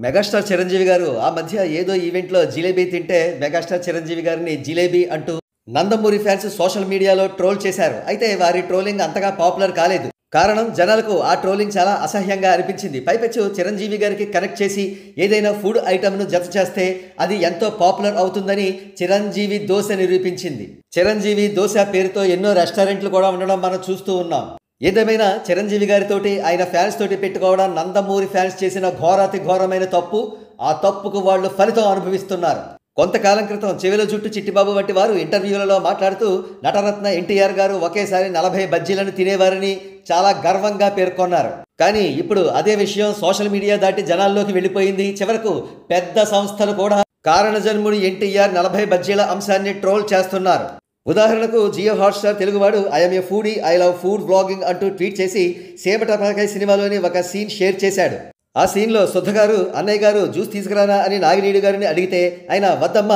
Megastar Chiranjeevi గారు ఆ మధ్య ఏదో ఈవెంట్లో జిలేబీ తింటే మెగాస్టార్ చిరంజీవి గారిని జిలేబీ అంటూ నందమూరి ఫ్యాన్స్ సోషల్ మీడియాలో ట్రోల్ చేశారు. అయితే వారి ట్రోలింగ్ అంతగా పాపులర్ కాలేదు. కారణం జనాలకు ఆ ట్రోలింగ్ చాలా అసహ్యంగా అనిపించింది. పైపెచ్చు చిరంజీవి గారికి కనెక్ట్ చేసి ఏదైనా ఫుడ్ ఐటమ్ను జత చేస్తే అది ఎంతో పాపులర్ అవుతుందని చిరంజీవి దోశ నిరూపించింది. చిరంజీవి దోశ పేరుతో ఎన్నో రెస్టారెంట్లు కూడా ఉండడం మనం చూస్తూ ఉన్నాం. ఏదేమైనా చిరంజీవి గారితోటి ఆయన ఫ్యాన్స్ తోటి పెట్టుకోవడం నందమూరి ఫ్యాన్స్ చేసిన ఘోరాతి ఘోరమైన తప్పు. ఆ తప్పుకు వాళ్ళు ఫలితం అనుభవిస్తున్నారు. కొంతకాలం క్రితం చెవిలో జుట్టు చిట్టిబాబు వంటి వారు ఇంటర్వ్యూలలో మాట్లాడుతూ నటరత్న ఎన్టీఆర్ గారు ఒకేసారి 40 బజ్జీలను తినేవారని చాలా గర్వంగా పేర్కొన్నారు. కానీ ఇప్పుడు అదే విషయం సోషల్ మీడియా దాటి జనాల్లోకి వెళ్ళిపోయింది. చివరకు పెద్ద సంస్థలు కూడా కారణజన్ముడు ఎన్టీఆర్ 40 బజ్జీల అంశాన్ని ట్రోల్ చేస్తున్నారు. ఉదాహరణకు జియో హాట్స్టార్ తెలుగువాడు I'm a foodie I love food vlogging అంటూ ట్వీట్ చేసి సేపటపాకాయ సినిమాలోని ఒక సీన్ షేర్ చేశాడు. ఆ సీన్లో సుధ గారు అన్నయ్య గారు జ్యూస్ తీసుకురానా అని నాగినీడు గారిని అడిగితే ఆయన వద్దమ్మ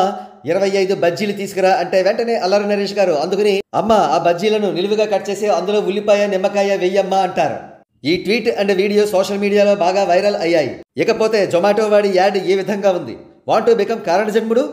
25 బజ్జీలు తీసుకురా అంటే వెంటనే అల్లరి నరేష్ గారు అందుకుని అమ్మ ఆ బజ్జీలను నిలువుగా కట్ చేసి అందులో ఉల్లిపాయ నిమ్మకాయ వెయ్యమ్మ అంటారు. ఈ ట్వీట్ అండ్ వీడియో సోషల్ మీడియాలో బాగా వైరల్ అయ్యాయి. ఇకపోతే జొమాటో వాడి యాడ్ ఈ విధంగా ఉంది. వాంట్ టు బికమ్ కారణజన్ముడు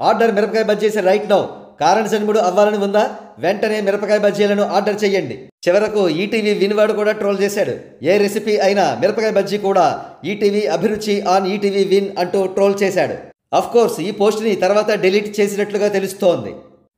ఆర్డర్ మిరపకాయ బజ్జీస్ రైట్ నౌ. కారణజన్ముడు అవ్వాలని ఉందా? వెంటనే మిరపకాయ బజ్జీలను ఆర్డర్ చెయ్యండి. చివరకు ఈటీవీ విన్ వాడు కూడా ట్రోల్ చేశాడు. ఏ రెసిపీ అయినా మిరపకాయ బజ్జీ కూడా ఈటీవీ అభిరుచి ఆన్ ఈటీవీ విన్ అంటూ ట్రోల్ చేశాడు. అఫ్ కోర్స్ ఈ పోస్ట్ని తర్వాత డిలీట్ చేసినట్లుగా తెలుస్తోంది.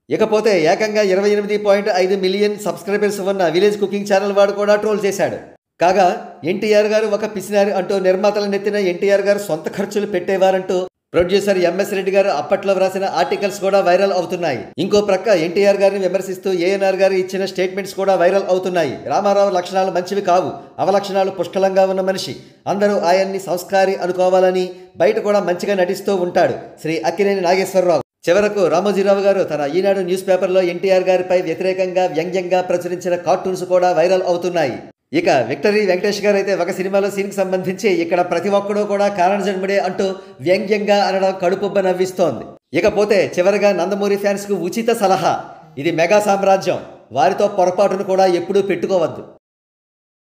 ఇకపోతే ఏకంగా 28.5 మిలియన్ సబ్స్క్రైబర్స్ ఉన్న విలేజ్ కుకింగ్ ఛానల్ వాడు కూడా ట్రోల్ చేశాడు. కాగా ఎన్టీఆర్ గారు ఒక పిసినారి అంటూ నిర్మాతల నెత్తిన ఎన్టీఆర్ గారు సొంత ఖర్చులు పెట్టేవారంటూ ప్రొడ్యూసర్ ఎంఎస్ రెడ్డి గారు అప్పట్లో వ్రాసిన ఆర్టికల్స్ కూడా వైరల్ అవుతున్నాయి. ఇంకో ప్రక్క ఎన్టీఆర్ గారిని విమర్శిస్తూ ఏఎన్ఆర్ గారు ఇచ్చిన స్టేట్మెంట్స్ కూడా వైరల్ అవుతున్నాయి. రామారావు లక్షణాలు మంచివి కావు, అవలక్షణాలు పుష్కలంగా ఉన్న మనిషి, అందరూ ఆయన్ని సంస్కారి అనుకోవాలని బయట కూడా మంచిగా నటిస్తూ ఉంటాడు శ్రీ అక్కినేని నాగేశ్వరరావు. చివరకు రామోజీరావు గారు తన ఈనాడు న్యూస్ పేపర్లో ఎన్టీఆర్ గారిపై వ్యతిరేకంగా వ్యంగ్యంగా ప్రచురించిన కార్టూన్స్ కూడా వైరల్ అవుతున్నాయి. ఇక విక్టరీ వెంకటేష్ గారు అయితే ఒక సినిమాలో సీన్కి సంబంధించి ఇక్కడ ప్రతి ఒక్కడూ కూడా కారణజన్ముడే అంటూ వ్యంగ్యంగా అనడం కడుపుబ్బ నవ్విస్తోంది. ఇకపోతే చివరిగా నందమూరి ఫ్యాన్స్కు ఉచిత సలహా. ఇది మెగా సామ్రాజ్యం, వారితో పొరపాటును కూడా ఎప్పుడూ పెట్టుకోవద్దు.